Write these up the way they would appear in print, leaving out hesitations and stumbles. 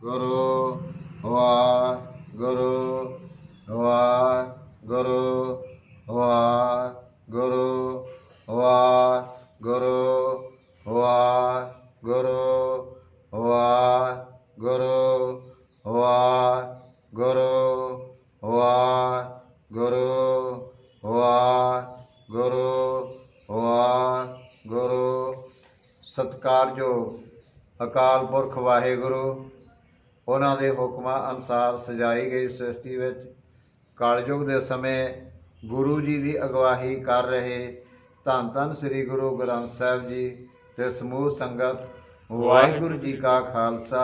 गुरु वाहिगुरु वाहिगुरु वाहिगुरु वाहिगुरु वाहिगुरु वाहिगुरु वाहिगुरु वाहिगुरु वाहिगुरु वाहिगुरु। सत्कारयोग अकाल पुरख वाहिगुरु ਉਹਨਾਂ ਦੇ ਹੁਕਮਾਂ ਅਨੁਸਾਰ ਸਜਾਈ ਗਈ ਸ੍ਰਿਸ਼ਟੀ ਵਿੱਚ ਕਲਯੁਗ ਦੇ ਸਮੇਂ ਗੁਰੂ ਜੀ ਦੀ ਅਗਵਾਈ ਕਰ ਰਹੇ ਧੰਨ ਧੰਨ ਸ੍ਰੀ ਗੁਰੂ ਗ੍ਰੰਥ ਸਾਹਿਬ ਜੀ ਤੇ ਸਮੂਹ ਸੰਗਤ ਵਾਹਿਗੁਰੂ ਜੀ ਕਾ ਖਾਲਸਾ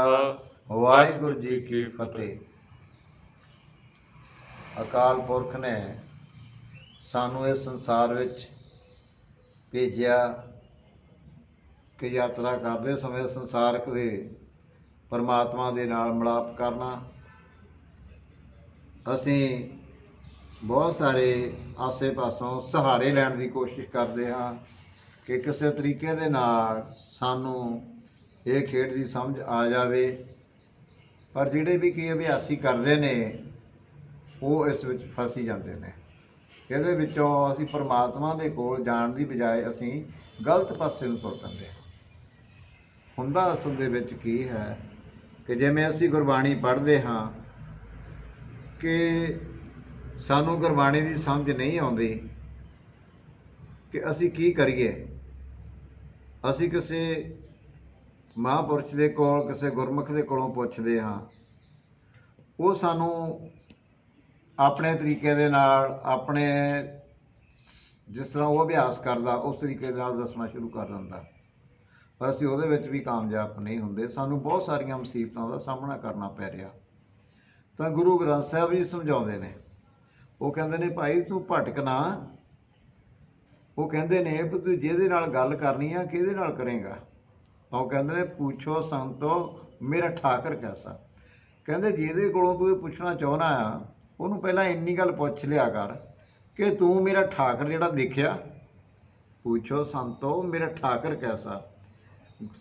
ਵਾਹਿਗੁਰੂ ਜੀ ਕੀ ਫਤਿਹ। ਅਕਾਲ ਪੁਰਖ ਨੇ ਸਾਨੂੰ ਇਸ ਸੰਸਾਰ ਵਿੱਚ ਭੇਜਿਆ ਕਿ ਯਾਤਰਾ ਕਰਦੇ ਸਮੇਂ ਸੰਸਾਰਕ ਦੇ परमात्मा दे नाल मिलाप करना। असी बहुत सारे आसे पासों सहारे लैण की कोशिश करते हाँ कि किसी तरीके दे नाल सानू ये खेड की समझ आ जाए, पर जिहड़े भी कई अभ्यासी करते हैं वो इस विच फसी जाते हैं। इहदे विचों असी परमात्मा दे कोल जाण दी बजाय असी गलत पासे नूं तुर पैंदे। हुंदा असल दे विच की है कि जिवें असी गुरबाणी पढ़ते हाँ कि सानू गुरबाणी की समझ नहीं आती कि असी की करिए। असी किसी महापुरुष के कोल किसी गुरमुख के कोलों पुछदे हाँ, वो सानू अपने तरीके दे नाल अपने जिस तरह वो अभ्यास करता उस तरीके दे नाल दसना शुरू कर दिंदा, पर असीं उहदे विच भी कामयाब नहीं हुंदे। सानू बहुत सारियां मुसीबतां दा सामना करना पै रिहा। तां गुरु ग्रंथ साहिब जी समझाउंदे ने, वो कहंदे ने भाई तूं भटक ना। वो कहंदे ने भी तूं जिहदे नाल गल करनी आ किहदे नाल करेंगा। तां वो कहंदे ने पूछो संतो मेरा ठाकर कैसा। कहंदे जिहदे कोलों तूं इह पुछना चाहुंदा आ ਉਹਨੂੰ ਪਹਿਲਾਂ ਇੰਨੀ ਗੱਲ ਪੁੱਛ ਲਿਆ ਕਰ ਕਿ ਤੂੰ ਮੇਰਾ ਠਾਕਰ ਜਿਹੜਾ ਦੇਖਿਆ। ਪੁੱਛੋ ਸੰਤੋ ਮੇਰਾ ਠਾਕਰ ਕੈਸਾ।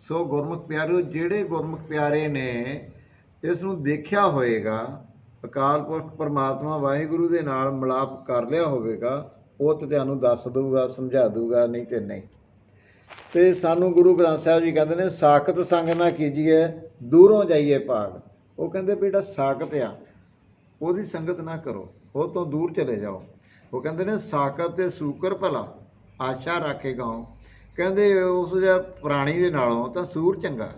ਸੋ ਗੁਰਮੁਖ ਪਿਆਰਿਓ, ਜਿਹੜੇ ਗੁਰਮੁਖ ਪਿਆਰੇ ਨੇ ਇਸ ਨੂੰ ਦੇਖਿਆ ਹੋਏਗਾ, ਅਕਾਲ ਪੁਰਖ ਪਰਮਾਤਮਾ ਵਾਹਿਗੁਰੂ ਦੇ ਨਾਲ ਮਿਲਾਪ ਕਰ ਲਿਆ ਹੋਵੇਗਾ, ਉਹ ਤਾਂ ਤੁਹਾਨੂੰ ਦੱਸ ਦਊਗਾ, ਸਮਝਾ ਦਊਗਾ, ਨਹੀਂ ਤੇ ਨਹੀਂ। ਤੇ ਸਾਨੂੰ ਗੁਰੂ ਗ੍ਰੰਥ ਸਾਹਿਬ ਜੀ ਕਹਿੰਦੇ ਨੇ ਸਾਖਤ ਸੰਗ ਨਾ ਕੀਜੀਏ ਦੂਰੋਂ ਜਾਈਏ ਭਾਗ। ਉਹ ਕਹਿੰਦੇ ਵੀ ਜਿਹੜਾ ਸਾਖਤ ਆ ਉਹਦੀ ਸੰਗਤ ਨਾ ਕਰੋ, ਉਹ ਤੋਂ ਦੂਰ ਚਲੇ ਜਾਓ। ਉਹ ਕਹਿੰਦੇ ਨੇ ਸਾਖਤ ਤੇ ਸੂਕਰ ਭਲਾ ਆਸ਼ਾ ਰੱਖੇ ਗਾਉ। ਕਹਿੰਦੇ ਉਸ ਜਿਹਾ ਪ੍ਰਾਣੀ ਦੇ ਨਾਲੋਂ ਤਾਂ ਸੂਰ ਚੰਗਾ,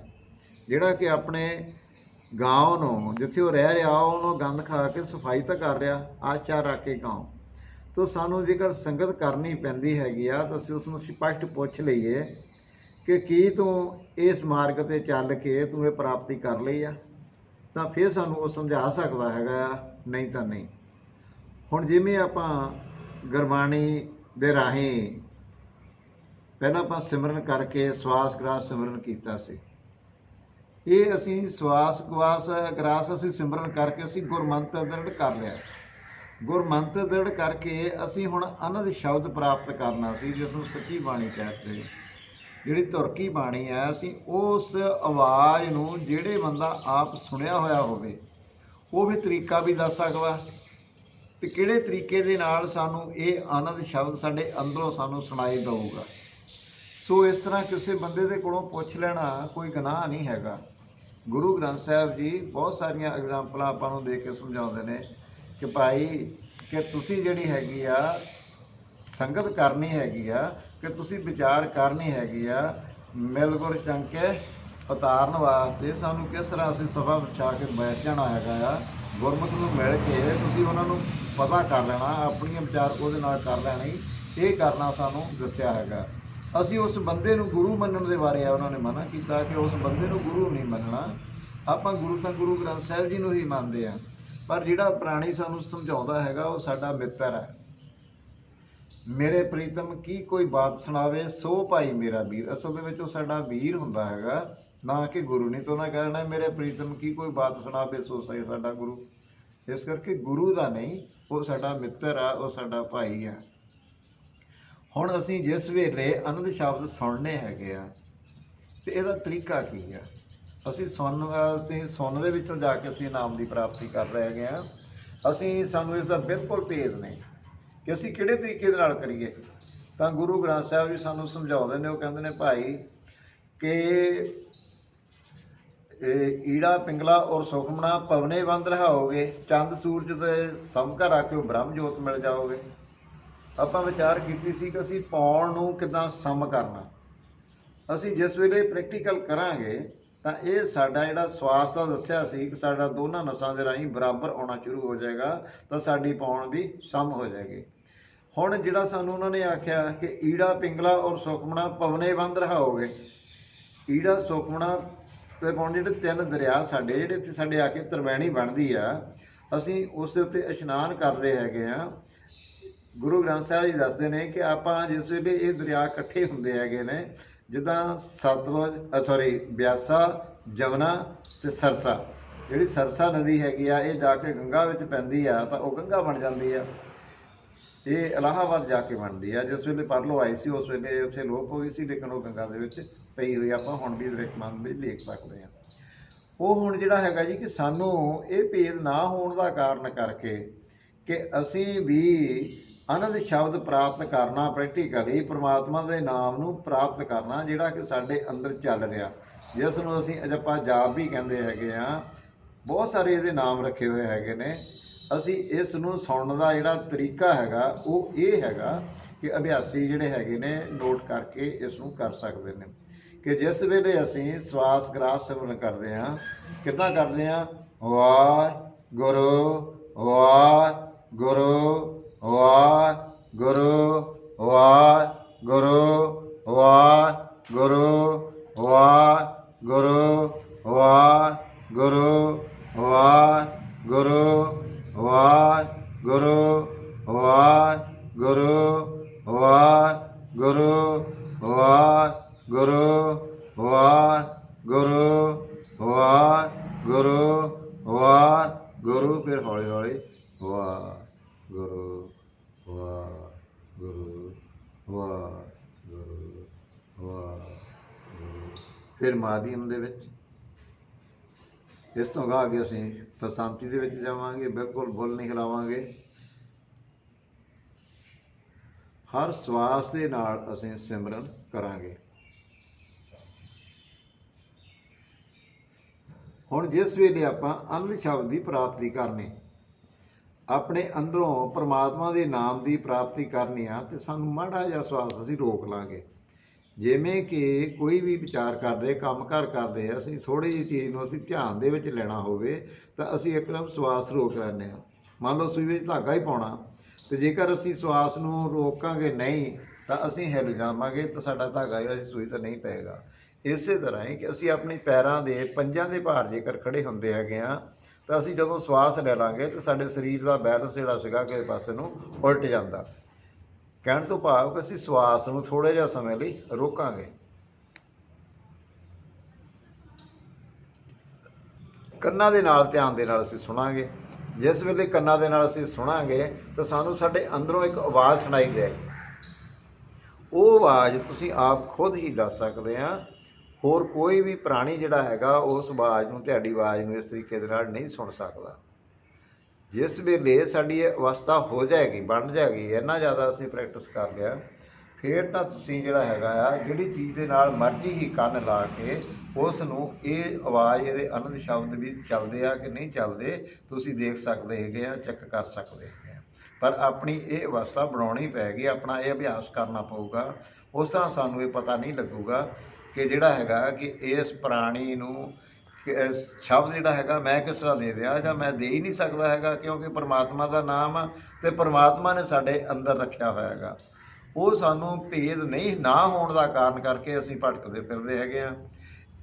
ਜਿਹੜਾ ਕਿ ਆਪਣੇ ਗਾਂਵ ਨੂੰ ਜਿੱਥੇ ਉਹ ਰਹਿ ਰਿਹਾ ਉਹਨੂੰ ਗੰਦ ਖਾ ਕੇ ਸਫਾਈ ਤਾਂ ਕਰ ਰਿਹਾ, ਆਸ਼ਾ ਰੱਖ ਕੇ ਗਾਉ। ਤਾਂ ਸਾਨੂੰ ਜੇਕਰ ਸੰਗਤ ਕਰਨੀ ਪੈਂਦੀ ਹੈਗੀ ਆ ਤਾਂ ਅਸੀਂ ਉਸ ਨੂੰ ਸਪਸ਼ਟ ਪੁੱਛ ਲਈਏ ਕਿ ਕੀ ਤੂੰ ਇਸ ਮਾਰਗ 'ਤੇ ਚੱਲ ਕੇ ਤੂੰ ਇਹ ਪ੍ਰਾਪਤੀ ਕਰ ਲਈ ਆ, ਤਾਂ ਫਿਰ ਸਾਨੂੰ ਉਹ ਸਮਝਾ ਸਕਦਾ ਹੈਗਾ, ਨਹੀਂ ਤਾਂ ਨਹੀਂ। ਹੁਣ ਜਿਵੇਂ ਆਪਾਂ ਗੁਰਬਾਣੀ ਦੇ ਰਾਹੀਂ ਪਹਿਲਾਂ ਆਪਾਂ ਸਿਮਰਨ ਕਰਕੇ ਸਵਾਸ ਗ੍ਰਾਸ ਸਿਮਰਨ ਕੀਤਾ ਸੀ। ਇਹ ਅਸੀਂ ਸਵਾਸ ਗ੍ਰਾਸ ਅਸੀਂ ਸਿਮਰਨ ਕਰਕੇ ਅਸੀਂ ਗੁਰਮੰਤਰ ਦ੍ਰਿੜ ਕਰ ਲਿਆ। ਗੁਰਮੰਤਰ ਦ੍ਰਿੜ ਕਰਕੇ ਅਸੀਂ ਹੁਣ ਅਨੰਦ ਸ਼ਬਦ ਪ੍ਰਾਪਤ ਕਰਨਾ ਸੀ, ਜਿਸ ਨੂੰ ਸੱਚੀ ਬਾਣੀ ਕਹਿੰਦੇ। ਜਿਹੜੀ ਤੁਰਕੀ ਬਾਣੀ ਹੈ, ਅਸੀਂ ਉਸ ਆਵਾਜ਼ ਨੂੰ ਜਿਹੜੇ ਬੰਦਾ ਆਪ ਸੁਣਿਆ ਹੋਇਆ ਹੋਵੇ ਉਹ ਵੀ ਤਰੀਕਾ ਵੀ ਦੱਸ ਸਕਦਾ ਕਿ ਕਿਹੜੇ ਤਰੀਕੇ ਦੇ ਨਾਲ ਸਾਨੂੰ ਇਹ ਆਨੰਦ ਸ਼ਬਦ ਸਾਡੇ ਅੰਦਰੋਂ ਸਾਨੂੰ ਸੁਣਾਈ ਦਊਗਾ। ਸੋ ਇਸ ਤਰ੍ਹਾਂ ਕਿਸੇ ਬੰਦੇ ਦੇ ਕੋਲੋਂ ਪੁੱਛ ਲੈਣਾ ਕੋਈ ਗੁਨਾਹ ਨਹੀਂ ਹੈਗਾ। ਗੁਰੂ ਗ੍ਰੰਥ ਸਾਹਿਬ ਜੀ ਬਹੁਤ ਸਾਰੀਆਂ ਐਗਜ਼ਾਮਪਲਾਂ ਆਪਾਂ ਨੂੰ ਦੇ ਕੇ ਸਮਝਾਉਂਦੇ ਨੇ ਕਿ ਭਾਈ ਕਿ ਤੁਸੀਂ ਜਿਹੜੀ ਹੈਗੀ ਆ ਸੰਗਤ ਕਰਨੀ ਹੈਗੀ ਆ, ਕਿ ਤੁਸੀਂ ਵਿਚਾਰ ਕਰਨੀ ਹੈਗੀ ਆ ਮਿਲ ਗੁਰ ਚੰਕੇ ਉਤਾਰਨ ਵਾਸਤੇ। ਸਾਨੂੰ ਕਿਸ ਤਰ੍ਹਾਂ ਅਸੀਂ ਸਭਾ ਵਿਛਾ ਕੇ ਬੈਠ ਜਾਣਾ ਹੈਗਾ ਆ, ਗੁਰਮੁਖ ਨੂੰ ਮਿਲ ਕੇ ਤੁਸੀਂ ਉਹਨਾਂ ਨੂੰ ਪਤਾ ਕਰ ਲੈਣਾ, ਆਪਣੀਆਂ ਵਿਚਾਰ ਉਹਦੇ ਨਾਲ ਕਰ ਲੈਣੀ, ਇਹ ਕਰਨਾ ਸਾਨੂੰ ਦੱਸਿਆ ਹੈਗਾ। ਅਸੀਂ ਉਸ ਬੰਦੇ ਨੂੰ ਗੁਰੂ ਮੰਨਣ ਦੇ ਬਾਰੇ ਆ ਉਹਨਾਂ ਨੇ ਮਨਾ ਕੀਤਾ ਕਿ ਉਸ ਬੰਦੇ ਨੂੰ ਗੁਰੂ ਨਹੀਂ ਮੰਨਣਾ। ਆਪਾਂ ਗੁਰੂ ਤਾਂ ਗੁਰੂ ਗ੍ਰੰਥ ਸਾਹਿਬ ਜੀ ਨੂੰ ਹੀ ਮੰਨਦੇ ਹਾਂ, ਪਰ ਜਿਹੜਾ ਪ੍ਰਾਣੀ ਸਾਨੂੰ ਸਮਝਾਉਂਦਾ ਹੈਗਾ ਉਹ ਸਾਡਾ ਮਿੱਤਰ ਹੈ। ਮੇਰੇ ਪ੍ਰੀਤਮ ਕੀ ਕੋਈ ਬਾਤ ਸੁਣਾਵੇ ਸੋ ਭਾਈ ਮੇਰਾ ਵੀਰ। ਅਸਲ ਦੇ ਵਿੱਚ ਉਹ ਸਾਡਾ ਵੀਰ ਹੁੰਦਾ ਹੈਗਾ, ਨਾ ਕਿ ਗੁਰੂ। ਨਹੀਂ ਤਾਂ ਉਹਨਾਂ ਕਹਿਣਾ ਮੇਰੇ ਪ੍ਰੀਤਮ ਕੀ ਕੋਈ ਬਾਤ ਸੁਣਾਵੇ ਸੋ ਸਾਡਾ ਗੁਰੂ। ਇਸ ਕਰਕੇ ਗੁਰੂ ਦਾ ਨਹੀਂ, ਉਹ ਸਾਡਾ ਮਿੱਤਰ ਆ, ਉਹ ਸਾਡਾ ਭਾਈ ਆ। ਹੁਣ ਅਸੀਂ ਜਿਸ ਵੇਲੇ ਆਨੰਦ ਸ਼ਬਦ ਸੁਣਨੇ ਹੈਗੇ ਆ ਤੇ ਇਹਦਾ ਤਰੀਕਾ ਕੀ ਆ। ਅਸੀਂ ਸੁਣਨ ਦੇ ਵਿੱਚੋਂ ਜਾ ਕੇ ਅਸੀਂ ਇਨਾਮ ਦੀ ਪ੍ਰਾਪਤੀ ਕਰ ਰਹੇ ਹੈਗੇ ਹਾਂ। ਸਾਨੂੰ ਇਸ ਦਾ ਬਿਲਕੁਲ ਭੇਦ ਨਹੀਂ ਕਿ ਅਸੀਂ ਕਿਹੜੇ ਤਰੀਕੇ ਦੇ ਨਾਲ ਕਰੀਏ। ਤਾਂ ਗੁਰੂ ਗ੍ਰੰਥ ਸਾਹਿਬ ਜੀ ਸਾਨੂੰ ਸਮਝਾਉਂਦੇ ਨੇ, ਉਹ ਕਹਿੰਦੇ ਨੇ ਭਾਈ ਕਿ ਈੜਾ ਪਿੰਗਲਾ ਔਰ ਸੁਖਮਣਾ ਪਵਨੇ ਬੰਦ ਰਹਾਓਗੇ, ਚੰਦ ਸੂਰਜ ਦੇ ਸਮਕਾ ਰੱਖਿਓ ਬ੍ਰਹਮ ਜੋਤ ਮਿਲ ਜਾਓਗੇ। ਆਪਾਂ ਵਿਚਾਰ ਕੀਤੀ ਸੀ ਕਿ ਅਸੀਂ ਪੌਣ ਨੂੰ ਕਿੱਦਾਂ ਸਮ ਕਰਨਾ। ਅਸੀਂ ਜਿਸ ਵੇਲੇ ਪ੍ਰੈਕਟੀਕਲ ਕਰਾਂਗੇ ਤਾਂ ਇਹ ਸਾਡਾ ਜਿਹੜਾ ਸਵਾਸ ਦਾ ਦੱਸਿਆ ਸੀ ਕਿ ਸਾਡਾ ਦੋਨਾਂ ਨਸਾਂ ਦੇ ਰਾਹੀਂ ਬਰਾਬਰ ਆਉਣਾ ਸ਼ੁਰੂ ਹੋ ਜਾਏਗਾ, ਤਾਂ ਸਾਡੀ ਪੌਣ ਵੀ ਸਮ ਹੋ ਜਾਏਗੀ। ਹੁਣ ਜਿਹੜਾ ਸਾਨੂੰ ਉਹਨਾਂ ਨੇ ਆਖਿਆ ਕਿ ਈੜਾ ਪਿੰਗਲਾ ਔਰ ਸੁਖਮਣਾ ਪਵਨੇ ਬੰਦ ਰਹਾਓਗੇ, ਈੜਾ ਸੁਖਮਣਾ ਤੇ ਪੌਣ ਜਿਹੜੇ ਤਿੰਨ ਦਰਿਆ ਸਾਡੇ ਜਿਹੜੇ ਇੱਥੇ ਸਾਡੇ ਆ ਕੇ ਤਰਵੈਣੀ ਬਣਦੀ ਆ, ਅਸੀਂ ਉਸ ਦੇ ਉੱਤੇ ਇਸ਼ਨਾਨ ਕਰਦੇ ਹੈਗੇ ਆ। ਗੁਰੂ ਗ੍ਰੰਥ ਸਾਹਿਬ ਜੀ ਦੱਸਦੇ ਨੇ ਕਿ ਆਪਾਂ ਜਿਸ ਵੇਲੇ ਇਹ ਦਰਿਆ ਇਕੱਠੇ ਹੁੰਦੇ ਹੈਗੇ ਨੇ, ਜਿੱਦਾਂ ਬਿਆਸਾ, ਜਮਨਾ ਤੇ ਸਰਸਾ, ਜਿਹੜੀ ਸਰਸਾ ਨਦੀ ਹੈਗੀ ਆ ਇਹ ਜਾ ਕੇ ਗੰਗਾ ਵਿੱਚ ਪੈਂਦੀ ਆ ਤਾਂ ਉਹ ਗੰਗਾ ਬਣ ਜਾਂਦੀ ਆ। ਇਹ ਇਲਾਹਾਬਾਦ ਜਾ ਕੇ ਬਣਦੀ ਆ। ਜਿਸ ਵੇਲੇ ਪਰਲੋ ਆਈ ਸੀ ਉਸ ਵੇਲੇ ਉੱਥੇ ਲੋਪ ਹੋ ਗਈ ਸੀ, ਲੇਕਿਨ ਉਹ ਗੰਗਾ ਦੇ ਵਿੱਚ ਪਈ ਹੋਈ ਆਪਾਂ ਹੁਣ ਵੀ ਮਨ ਵਿੱਚ ਦੇਖ ਸਕਦੇ ਹਾਂ। ਉਹ ਹੁਣ ਜਿਹੜਾ ਹੈਗਾ ਜੀ ਕਿ ਸਾਨੂੰ ਇਹ ਭੇਦ ਨਾ ਹੋਣ ਦਾ ਕਾਰਨ ਕਰਕੇ ਕਿ ਅਸੀਂ ਵੀ ਆਨੰਦ ਸ਼ਬਦ ਪ੍ਰਾਪਤ ਕਰਨਾ, ਪ੍ਰੈਕਟੀਕਲੀ ਪਰਮਾਤਮਾ ਦੇ ਨਾਮ ਨੂੰ ਪ੍ਰਾਪਤ ਕਰਨਾ ਜਿਹੜਾ ਕਿ ਸਾਡੇ ਅੰਦਰ ਚੱਲ ਰਿਹਾ, ਜਿਸ ਨੂੰ ਅਸੀਂ ਅਜੱਪਾ ਜਾਪ ਵੀ ਕਹਿੰਦੇ ਹੈਗੇ ਆ। ਬਹੁਤ ਸਾਰੇ ਇਹਦੇ ਨਾਮ ਰੱਖੇ ਹੋਏ ਹੈਗੇ ਨੇ। ਅਸੀਂ ਇਸ ਨੂੰ ਸੁਣਨ ਦਾ ਜਿਹੜਾ ਤਰੀਕਾ ਹੈਗਾ ਉਹ ਇਹ ਹੈਗਾ ਕਿ ਅਭਿਆਸੀ ਜਿਹੜੇ ਹੈਗੇ ਨੇ ਨੋਟ ਕਰਕੇ ਇਸ ਨੂੰ ਕਰ ਸਕਦੇ ਨੇ ਕਿ ਜਿਸ ਵੇਲੇ ਅਸੀਂ ਸਵਾਸ ਗ੍ਰਾਸ ਸਿਮਰਨ ਕਰਦੇ ਹਾਂ, ਕਿੱਦਾਂ ਕਰਦੇ ਹਾਂ, ਵਾਹਿਗੁਰੂ ਵਾਹਿਗੁਰੂ ਵਾਹਿਗੁਰੂ ਵਾਹਿਗੁਰੂ ਵਾਹਿਗੁਰੂ ਵਾਹਿਗੁਰੂ ਵਾਹਿਗੁਰੂ ਵਾਹਿਗੁਰੂ ਵਾਹਿਗੁਰੂ ਵਾਹਿਗੁਰੂ ਵਾਹਿਗੁਰੂ ਵਾਹਿਗੁਰੂ ਵਾਹਿਗੁਰੂ ਵਾਹਿਗੁਰੂ ਵਾਹਿਗੁਰੂ। ਫਿਰ ਹੌਲੀ ਹੌਲੀ ਵਾਹਿਗੁਰੂ ਵਾਹਿਗੁਰੂ ਵਾਹਿਗੁਰੂ ਵਾਹਿਗੁਰੂ। ਫਿਰ ਮਾਧਿਅਮ ਦੇ ਵਿੱਚ ਇਸ ਤੋਂ ਅਗਾਂਹ ਅੱਗੇ ਅਸੀਂ ਪ੍ਰਸ਼ਾਂਤੀ ਦੇ ਵਿੱਚ ਜਾਵਾਂਗੇ, ਬਿਲਕੁਲ ਬੁੱਲ ਨਹੀਂ ਹਿਲਾਵਾਂਗੇ। ਹਰ ਸਵਾਸ ਦੇ ਨਾਲ ਅਸੀਂ ਸਿਮਰਨ ਕਰਾਂਗੇ। ਹੁਣ ਜਿਸ ਵੇਲੇ ਆਪਾਂ ਅਨੰਦ ਸ਼ਬਦ ਦੀ ਪ੍ਰਾਪਤੀ ਕਰਨੀ, ਆਪਣੇ ਅੰਦਰੋਂ ਪਰਮਾਤਮਾ ਦੇ ਨਾਮ ਦੀ ਪ੍ਰਾਪਤੀ ਕਰਨੀ ਆ, ਤੇ ਸਾਨੂੰ ਮਾੜਾ ਜਿਹਾ ਸਵਾਸ ਅਸੀਂ ਰੋਕ ਲਾਂਗੇ। ਜਿਵੇਂ ਕਿ ਕੋਈ ਵੀ ਵਿਚਾਰ ਕਰਦੇ, ਕੰਮ ਕਾਰ ਕਰਦੇ, ਅਸੀਂ ਥੋੜ੍ਹੀ ਜਿਹੀ ਚੀਜ਼ ਨੂੰ ਅਸੀਂ ਧਿਆਨ ਦੇ ਵਿੱਚ ਲੈਣਾ ਹੋਵੇ ਤਾਂ ਅਸੀਂ ਇੱਕਦਮ ਸਵਾਸ ਰੋਕ ਲੈਂਦੇ ਹਾਂ। ਮੰਨ ਲਓ ਸੂਈ ਵਿੱਚ ਧਾਗਾ ਹੀ ਪਾਉਣਾ, ਤੇ ਜੇਕਰ ਅਸੀਂ ਸਵਾਸ ਨੂੰ ਰੋਕਾਂਗੇ ਨਹੀਂ ਤਾਂ ਅਸੀਂ ਹਿੱਲ ਜਾਵਾਂਗੇ, ਤਾਂ ਸਾਡਾ ਧਾਗਾ ਜਿਹੜਾ ਸੂਈ ਤਾਂ ਨਹੀਂ ਪਏਗਾ। ਇਸੇ ਤਰ੍ਹਾਂ ਹੀ ਕਿ ਅਸੀਂ ਆਪਣੇ ਪੈਰਾਂ ਦੇ ਪੰਜਾਂ ਦੇ ਭਾਰ ਜੇਕਰ ਖੜੇ ਹੁੰਦੇ ਹੈਗੇ ਆ, ਤਾਂ ਅਸੀਂ ਜਦੋਂ ਸਵਾਸ ਲੈ ਲਾਂਗੇ ਤਾਂ ਸਾਡੇ ਸਰੀਰ ਦਾ ਬੈਲੈਂਸ ਜਿਹੜਾ ਸੀਗਾ ਕਿਸੇ ਪਾਸੇ ਨੂੰ ਉਲਟ ਜਾਂਦਾ। ਕਹਿਣ ਤੋਂ ਭਾਵ ਕਿ ਅਸੀਂ ਸਵਾਸ ਨੂੰ ਥੋੜ੍ਹੇ ਜਿਹਾ ਸਮੇਂ ਲਈ ਰੋਕਾਂਗੇ। ਕੰਨਾਂ ਦੇ ਨਾਲ ਧਿਆਨ ਦੇ ਨਾਲ ਅਸੀਂ ਸੁਣਾਂਗੇ। ਜਿਸ ਵੇਲੇ ਕੰਨਾਂ ਦੇ ਨਾਲ ਅਸੀਂ ਸੁਣਾਂਗੇ ਤਾਂ ਸਾਨੂੰ ਸਾਡੇ ਅੰਦਰੋਂ ਇੱਕ ਆਵਾਜ਼ ਸੁਣਾਈ ਦੇਗੀ। ਉਹ ਆਵਾਜ਼ ਤੁਸੀਂ ਆਪ ਖੁਦ ਹੀ ਦੱਸ ਸਕਦੇ ਆ, ਹੋਰ ਕੋਈ ਵੀ ਪ੍ਰਾਣੀ ਜਿਹੜਾ ਹੈਗਾ ਉਸ ਆਵਾਜ਼ ਨੂੰ, ਤੁਹਾਡੀ ਆਵਾਜ਼ ਨੂੰ ਇਸ ਤਰੀਕੇ ਦੇ ਨਾਲ ਨਹੀਂ ਸੁਣ ਸਕਦਾ। ਜਿਸ ਵੇਲੇ ਸਾਡੀ ਇਹ ਅਵਸਥਾ ਹੋ ਜਾਏਗੀ, ਬਣ ਜਾਏਗੀ, ਇੰਨਾ ਜ਼ਿਆਦਾ ਅਸੀਂ ਪ੍ਰੈਕਟਿਸ ਕਰ ਲਿਆ, ਫਿਰ ਤਾਂ ਤੁਸੀਂ ਜਿਹੜਾ ਹੈਗਾ ਆ, ਜਿਹੜੀ ਚੀਜ਼ ਦੇ ਨਾਲ ਮਰਜ਼ੀ ਹੀ ਕੰਨ ਲਾ ਕੇ ਉਸ ਨੂੰ ਇਹ ਆਵਾਜ਼, ਇਹਦੇ ਆਨੰਦ ਸ਼ਬਦ ਵੀ ਚੱਲਦੇ ਆ ਕਿ ਨਹੀਂ ਚੱਲਦੇ, ਤੁਸੀਂ ਦੇਖ ਸਕਦੇ ਹੈਗੇ ਆ, ਚੈੱਕ ਕਰ ਸਕਦੇ ਹੈਗੇ ਆ। ਪਰ ਆਪਣੀ ਇਹ ਅਵਸਥਾ ਬਣਾਉਣੀ ਪੈਗੀ, ਆਪਣਾ ਇਹ ਅਭਿਆਸ ਕਰਨਾ ਪਊਗਾ। ਉਸ ਤਰ੍ਹਾਂ ਸਾਨੂੰ ਇਹ ਪਤਾ ਨਹੀਂ ਲੱਗੂਗਾ ਕਿ ਜਿਹੜਾ ਹੈਗਾ ਕਿ ਇਸ ਪ੍ਰਾਣੀ ਨੂੰ ਸ਼ਬਦ ਜਿਹੜਾ ਹੈਗਾ ਮੈਂ ਕਿਸ ਤਰ੍ਹਾਂ ਦੇ ਦਿਆਂ, ਜਾਂ ਮੈਂ ਦੇ ਹੀ ਨਹੀਂ ਸਕਦਾ ਹੈਗਾ, ਕਿਉਂਕਿ ਪਰਮਾਤਮਾ ਦਾ ਨਾਮ ਆ ਅਤੇ ਪਰਮਾਤਮਾ ਨੇ ਸਾਡੇ ਅੰਦਰ ਰੱਖਿਆ ਹੋਇਆ ਹੈਗਾ। ਉਹ ਸਾਨੂੰ ਭੇਦ ਨਹੀਂ ਨਾ ਹੋਣ ਦਾ ਕਾਰਨ ਕਰਕੇ ਅਸੀਂ ਭਟਕਦੇ ਫਿਰਦੇ ਹੈਗੇ ਆ।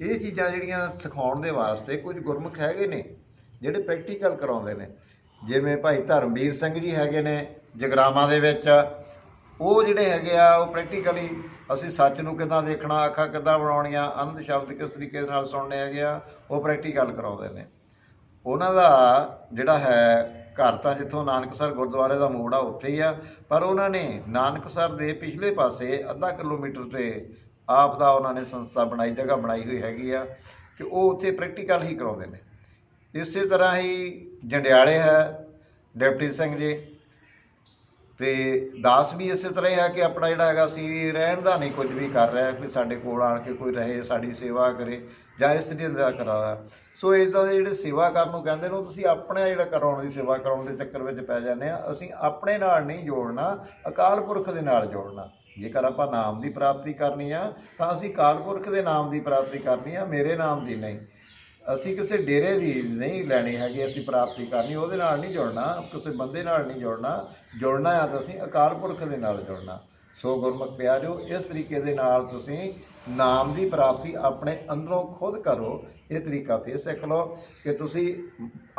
ਇਹ ਚੀਜ਼ਾਂ ਜਿਹੜੀਆਂ ਸਿਖਾਉਣ ਦੇ ਵਾਸਤੇ ਕੁਝ ਗੁਰਮੁਖ ਹੈਗੇ ਨੇ ਜਿਹੜੇ ਪ੍ਰੈਕਟੀਕਲ ਕਰਾਉਂਦੇ ਨੇ, ਜਿਵੇਂ ਭਾਈ ਧਰਮਵੀਰ ਸਿੰਘ ਜੀ ਹੈਗੇ ਨੇ ਜਗਰਾਵਾਂ ਦੇ ਵਿੱਚ। ਉਹ ਜਿਹੜੇ ਹੈਗੇ ਆ ਉਹ ਪ੍ਰੈਕਟੀਕਲੀ ਅਸੀਂ ਸੱਚ ਨੂੰ ਕਿੱਦਾਂ ਦੇਖਣਾ, ਅੱਖਾਂ ਕਿੱਦਾਂ ਬਣਾਉਣੀਆਂ, ਆਨੰਦ ਸ਼ਬਦ ਕਿਸ ਤਰੀਕੇ ਦੇ ਨਾਲ ਸੁਣਨੇ ਹੈਗੇ ਆ, ਉਹ ਪ੍ਰੈਕਟੀਕਲ ਕਰਾਉਂਦੇ ਨੇ। ਉਹਨਾਂ ਦਾ ਜਿਹੜਾ ਹੈ ਘਰ ਤਾਂ ਜਿੱਥੋਂ ਨਾਨਕਸਰ ਗੁਰਦੁਆਰੇ ਦਾ ਮੋੜ ਆ ਉੱਥੇ ਹੀ ਆ, ਪਰ ਉਹਨਾਂ ਨੇ ਨਾਨਕਸਰ ਦੇ ਪਿਛਲੇ ਪਾਸੇ ਅੱਧਾ ਕਿਲੋਮੀਟਰ 'ਤੇ ਆਪ ਦਾ ਉਹਨਾਂ ਨੇ ਸੰਸਥਾ ਬਣਾਈ, ਜਗ੍ਹਾ ਬਣਾਈ ਹੋਈ ਹੈਗੀ ਆ, ਕਿ ਉਹ ਉੱਥੇ ਪ੍ਰੈਕਟੀਕਲ ਹੀ ਕਰਾਉਂਦੇ ਨੇ। ਇਸੇ ਤਰ੍ਹਾਂ ਹੀ ਜੰਡਿਆਲੇ ਹੈ ਡਿਪਟੀ ਸਿੰਘ ਜੀ, ਤੇ ਦਾਸ ਵੀ ਇਸੇ ਤਰ੍ਹਾਂ ਹੀ ਹੈ ਕਿ ਆਪਣਾ ਜਿਹੜਾ ਹੈਗਾ ਸੀ ਰਹਿਣ ਦਾ ਨਹੀਂ ਕੁਝ ਵੀ ਕਰ ਰਿਹਾ ਕਿ ਸਾਡੇ ਕੋਲ ਆਣ ਕੇ ਕੋਈ ਰਹੇ, ਸਾਡੀ ਸੇਵਾ ਕਰੇ ਜਾਂ ਇਸ ਤਰੀਕੇ ਦਾ ਕਰਾ। ਸੋ ਇੱਦਾਂ ਦੇ ਜਿਹੜੇ ਸੇਵਾ ਕਰਨ ਨੂੰ ਕਹਿੰਦੇ ਨੇ, ਤੁਸੀਂ ਆਪਣੇ ਜਿਹੜਾ ਕਰਾਉਣ ਦੀ ਸੇਵਾ ਕਰਾਉਣ ਦੇ ਚੱਕਰ ਵਿੱਚ ਪੈ ਜਾਂਦੇ ਆ। ਅਸੀਂ ਆਪਣੇ ਨਾਲ ਨਹੀਂ ਜੋੜਨਾ, ਅਕਾਲ ਪੁਰਖ ਦੇ ਨਾਲ ਜੋੜਨਾ। ਜੇਕਰ ਆਪਾਂ ਨਾਮ ਦੀ ਪ੍ਰਾਪਤੀ ਕਰਨੀ ਆ ਤਾਂ ਅਸੀਂ ਅਕਾਲ ਪੁਰਖ ਦੇ ਨਾਮ ਦੀ ਪ੍ਰਾਪਤੀ ਕਰਨੀ ਆ, ਮੇਰੇ ਨਾਮ ਦੀ ਨਹੀਂ। ਅਸੀਂ ਕਿਸੇ ਡੇਰੇ ਦੀ ਨਹੀਂ ਲੈਣੀ ਹੈਗੀ, ਅਸੀਂ ਪ੍ਰਾਪਤੀ ਕਰਨੀ, ਉਹਦੇ ਨਾਲ ਨਹੀਂ ਜੁੜਨਾ, ਕਿਸੇ ਬੰਦੇ ਨਾਲ ਨਹੀਂ ਜੁੜਨਾ। ਜੁੜਨਾ ਆ ਤਾਂ ਅਸੀਂ ਅਕਾਲ ਪੁਰਖ ਦੇ ਨਾਲ ਜੁੜਨਾ। ਸੋ ਗੁਰਮੁਖ ਪਿਆਰਿਓ, ਇਸ ਤਰੀਕੇ ਦੇ ਨਾਲ ਤੁਸੀਂ ਨਾਮ ਦੀ ਪ੍ਰਾਪਤੀ ਆਪਣੇ ਅੰਦਰੋਂ ਖੁਦ ਕਰੋ। ਇਹ ਤਰੀਕਾ ਫਿਰ ਸਿੱਖ ਲਓ ਕਿ ਤੁਸੀਂ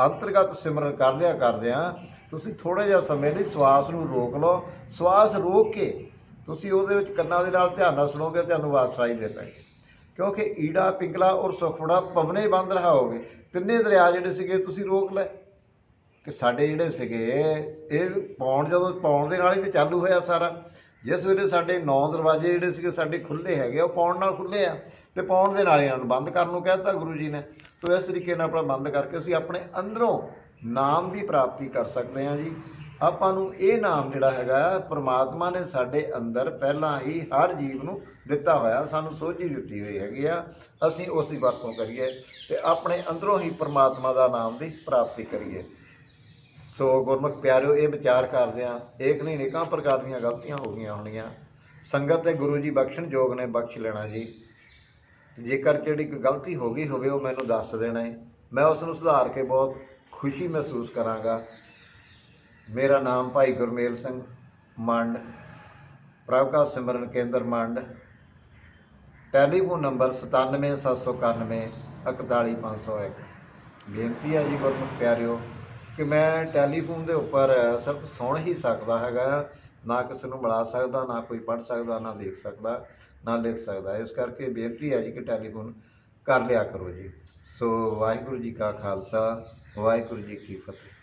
ਅੰਤਰਗਤ ਸਿਮਰਨ ਕਰਦਿਆਂ ਤੁਸੀਂ ਥੋੜ੍ਹਾ ਜਿਹਾ ਸਮੇਂ ਲਈ ਸਵਾਸ ਨੂੰ ਰੋਕ ਲਓ। ਸਵਾਸ ਰੋਕ ਕੇ ਤੁਸੀਂ ਉਹਦੇ ਵਿੱਚ ਕੰਨਾਂ ਦੇ ਨਾਲ ਧਿਆਨ ਨਾਲ ਸੁਣੋਗੇ, ਤੁਹਾਨੂੰ ਆਵਾਜ਼ ਸੁਣਾਈ ਦੇ ਪੈਗੀ। ਕਿਉਂਕਿ ਈੜਾ, ਪਿੰਗਲਾ ਔਰ ਸੁਖੜਾ ਪਵਨੇ ਬੰਦ ਰਹਾ ਹੋਵੇ, ਤਿੰਨੇ ਦਰਿਆ ਜਿਹੜੇ ਸੀਗੇ ਤੁਸੀਂ ਰੋਕ ਲਏ। ਕਿ ਸਾਡੇ ਜਿਹੜੇ ਸੀਗੇ ਇਹ ਜਦੋਂ ਪਾਉਣ ਦੇ ਨਾਲ ਹੀ ਤਾਂ ਚਾਲੂ ਹੋਇਆ ਸਾਰਾ। ਜਿਸ ਵੇਲੇ ਸਾਡੇ 9 ਦਰਵਾਜ਼ੇ ਜਿਹੜੇ ਸੀਗੇ ਸਾਡੇ ਖੁੱਲ੍ਹੇ ਹੈਗੇ, ਉਹ ਪਾਉਣ ਨਾਲ ਖੁੱਲ੍ਹੇ ਆ, ਅਤੇ ਪਾਉਣ ਦੇ ਨਾਲ ਇਹਨਾਂ ਨੂੰ ਬੰਦ ਕਰਨ ਨੂੰ ਕਹਿ ਦਿੱਤਾ ਗੁਰੂ ਜੀ ਨੇ। ਤੋ ਇਸ ਤਰੀਕੇ ਨਾਲ ਆਪਣਾ ਬੰਦ ਕਰਕੇ ਅਸੀਂ ਆਪਣੇ ਅੰਦਰੋਂ ਨਾਮ ਦੀ ਪ੍ਰਾਪਤੀ ਕਰ ਸਕਦੇ ਹਾਂ ਜੀ। ਆਪਾਂ ਨੂੰ ਇਹ ਨਾਮ ਜਿਹੜਾ ਹੈਗਾ ਪਰਮਾਤਮਾ ਨੇ ਸਾਡੇ ਅੰਦਰ ਪਹਿਲਾਂ ਹੀ ਹਰ ਜੀਵ ਨੂੰ ਦਿੱਤਾ ਹੋਇਆ, ਸਾਨੂੰ ਸੋਝੀ ਦਿੱਤੀ ਹੋਈ ਹੈਗੀ ਆ। ਅਸੀਂ ਉਸ ਦੀ ਵਰਤੋਂ ਕਰੀਏ ਅਤੇ ਆਪਣੇ ਅੰਦਰੋਂ ਹੀ ਪਰਮਾਤਮਾ ਦਾ ਨਾਮ ਦੀ ਪ੍ਰਾਪਤੀ ਕਰੀਏ। ਸੋ ਗੁਰਮੁਖ ਪਿਆਰਿਓ, ਇਹ ਵਿਚਾਰ ਕਰਦਿਆਂ ਏਕ ਨਹੀਂ ਅਨੇਕਾਂ ਪ੍ਰਕਾਰ ਦੀਆਂ ਗਲਤੀਆਂ ਹੋ ਗਈਆਂ ਹੋਣੀਆਂ। ਸੰਗਤ ਤੇ ਗੁਰੂ ਜੀ ਬਖਸ਼ਣ ਯੋਗ ਨੇ, ਬਖਸ਼ ਲੈਣਾ ਜੀ। ਜੇਕਰ ਜਿਹੜੀ ਕੋਈ ਗਲਤੀ ਹੋ ਗਈ ਹੋਵੇ ਉਹ ਮੈਨੂੰ ਦੱਸ ਦੇਣਾ ਹੈ, ਮੈਂ ਉਸ ਨੂੰ ਸੁਧਾਰ ਕੇ ਬਹੁਤ ਖੁਸ਼ੀ ਮਹਿਸੂਸ ਕਰਾਂਗਾ। ਮੇਰਾ ਨਾਮ ਭਾਈ ਗੁਰਮੇਲ ਸਿੰਘ, ਮੰਡ, ਪ੍ਰਭ ਕਾ ਸਿਮਰਨ ਕੇਂਦਰ ਮੰਡ। Telephone number 97 791 41501। ਬੇਨਤੀ ਹੈ ਜੀ ਗੁਰਮੁਖ ਪਿਆਰਿਓ ਕਿ ਮੈਂ ਟੈਲੀਫੋਨ ਦੇ ਉੱਪਰ ਸਿਰਫ ਸੁਣ ਹੀ ਸਕਦਾ ਹੈਗਾ, ਨਾ ਕਿਸੇ ਨੂੰ ਮਿਲਾ ਸਕਦਾ, ਨਾ ਕੋਈ ਪੜ੍ਹ ਸਕਦਾ, ਨਾ ਦੇਖ ਸਕਦਾ, ਨਾ ਲਿਖ ਸਕਦਾ। ਇਸ ਕਰਕੇ ਬੇਨਤੀ ਹੈ ਜੀ ਕਿ ਟੈਲੀਫੋਨ ਕਰ ਲਿਆ ਕਰੋ ਜੀ। ਸੋ ਵਾਹਿਗੁਰੂ ਜੀ ਕਾ ਖਾਲਸਾ, ਵਾਹਿਗੁਰੂ ਜੀ ਕੀ ਫਤਿਹ।